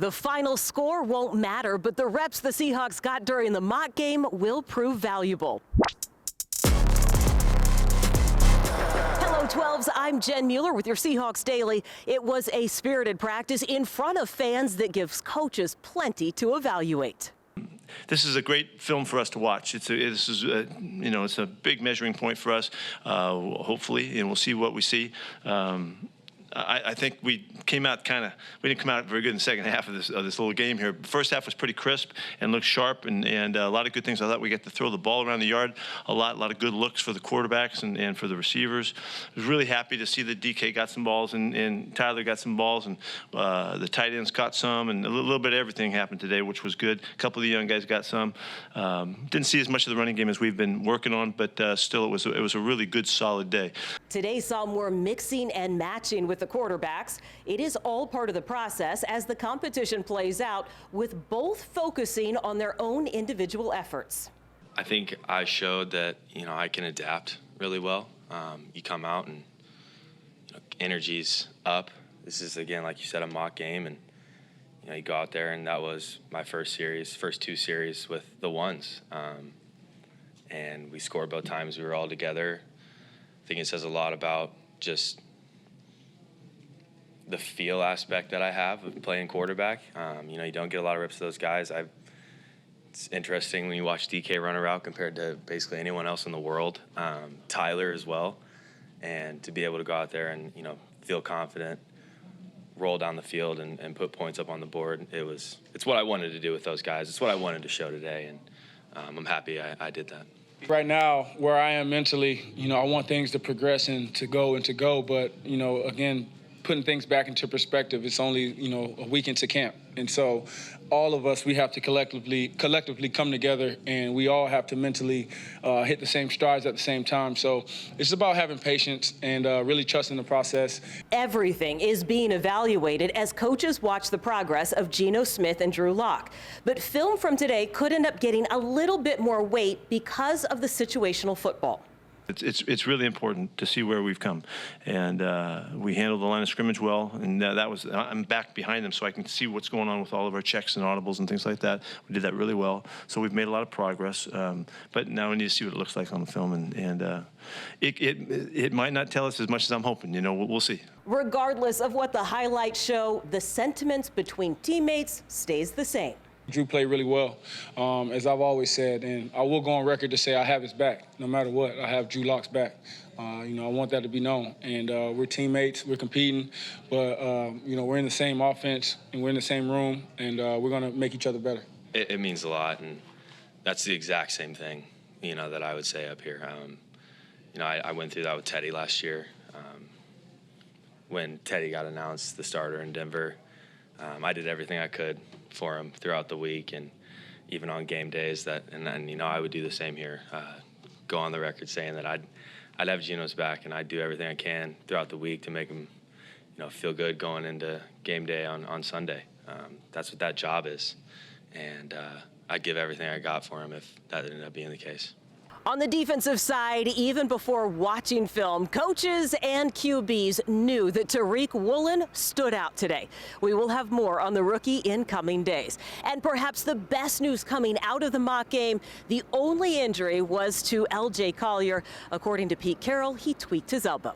The final score won't matter, but the reps the Seahawks got during the mock game will prove valuable. Hello, 12s. I'm Jen Mueller with your Seahawks Daily. It was a spirited practice in front of fans that gives coaches plenty to evaluate. This is a great film for us to watch. It's a big measuring point for us, hopefully, and we'll see what we see. I think we didn't come out very good in the second half of this little game here. The first half was pretty crisp and looked sharp, and a lot of good things. I thought we got to throw the ball around the yard a lot of good looks for the quarterbacks and for the receivers. I was really happy to see that DK got some balls and Tyler got some balls, and the tight ends got some, and a little bit of everything happened today, which was good. A couple of the young guys got some. Didn't see as much of the running game as we've been working on, but still it was a really good, solid day. Today saw more mixing and matching with the quarterbacks. It is all part of the process as the competition plays out, with both focusing on their own individual efforts. I think I showed that, I can adapt really well. You come out and energy's up. This is, again, like you said, a mock game, and you go out there, and that was my first two series with the ones. And we scored both times we were all together. I think it says a lot about just the feel aspect that I have of playing quarterback. You don't get a lot of reps to those guys. It's interesting when you watch DK run a route compared to basically anyone else in the world, Tyler as well, and to be able to go out there and feel confident, roll down the field and put points up on the board. It's what I wanted to do with those guys. It's what I wanted to show today, and I'm happy I did that. Right now, where I am mentally, I want things to progress and to go, but again, putting things back into perspective, it's only, a week into camp. And so all of us, we have to collectively come together, and we all have to mentally hit the same strides at the same time. So it's about having patience and really trusting the process. Everything is being evaluated as coaches watch the progress of Geno Smith and Drew Lock. But film from today could end up getting a little bit more weight because of the situational football. It's really important to see where we've come, and we handled the line of scrimmage well, and I'm back behind them so I can see what's going on with all of our checks and audibles and things like that. We did that really well, so we've made a lot of progress, but now we need to see what it looks like on the film, and it might not tell us as much as I'm hoping. We'll see. Regardless of what the highlights show, the sentiments between teammates stays the same. Drew played really well, as I've always said, and I will go on record to say I have his back. No matter what, I have Drew Lock's back. I want that to be known. And we're teammates, we're competing, but, we're in the same offense, and we're in the same room, and we're going to make each other better. It means a lot, and that's the exact same thing, that I would say up here. I went through that with Teddy last year. When Teddy got announced the starter in Denver, I did everything I could for him throughout the week, and even on game days. And I would do the same here. Go on the record saying that I'd have Geno's back, and I'd do everything I can throughout the week to make him, feel good going into game day on Sunday. That's what that job is, and I'd give everything I got for him if that ended up being the case. On the defensive side, even before watching film, coaches and QBs knew that Tariq Woolen stood out today. We will have more on the rookie in coming days. And perhaps the best news coming out of the mock game, the only injury was to L.J. Collier. According to Pete Carroll, he tweaked his elbow.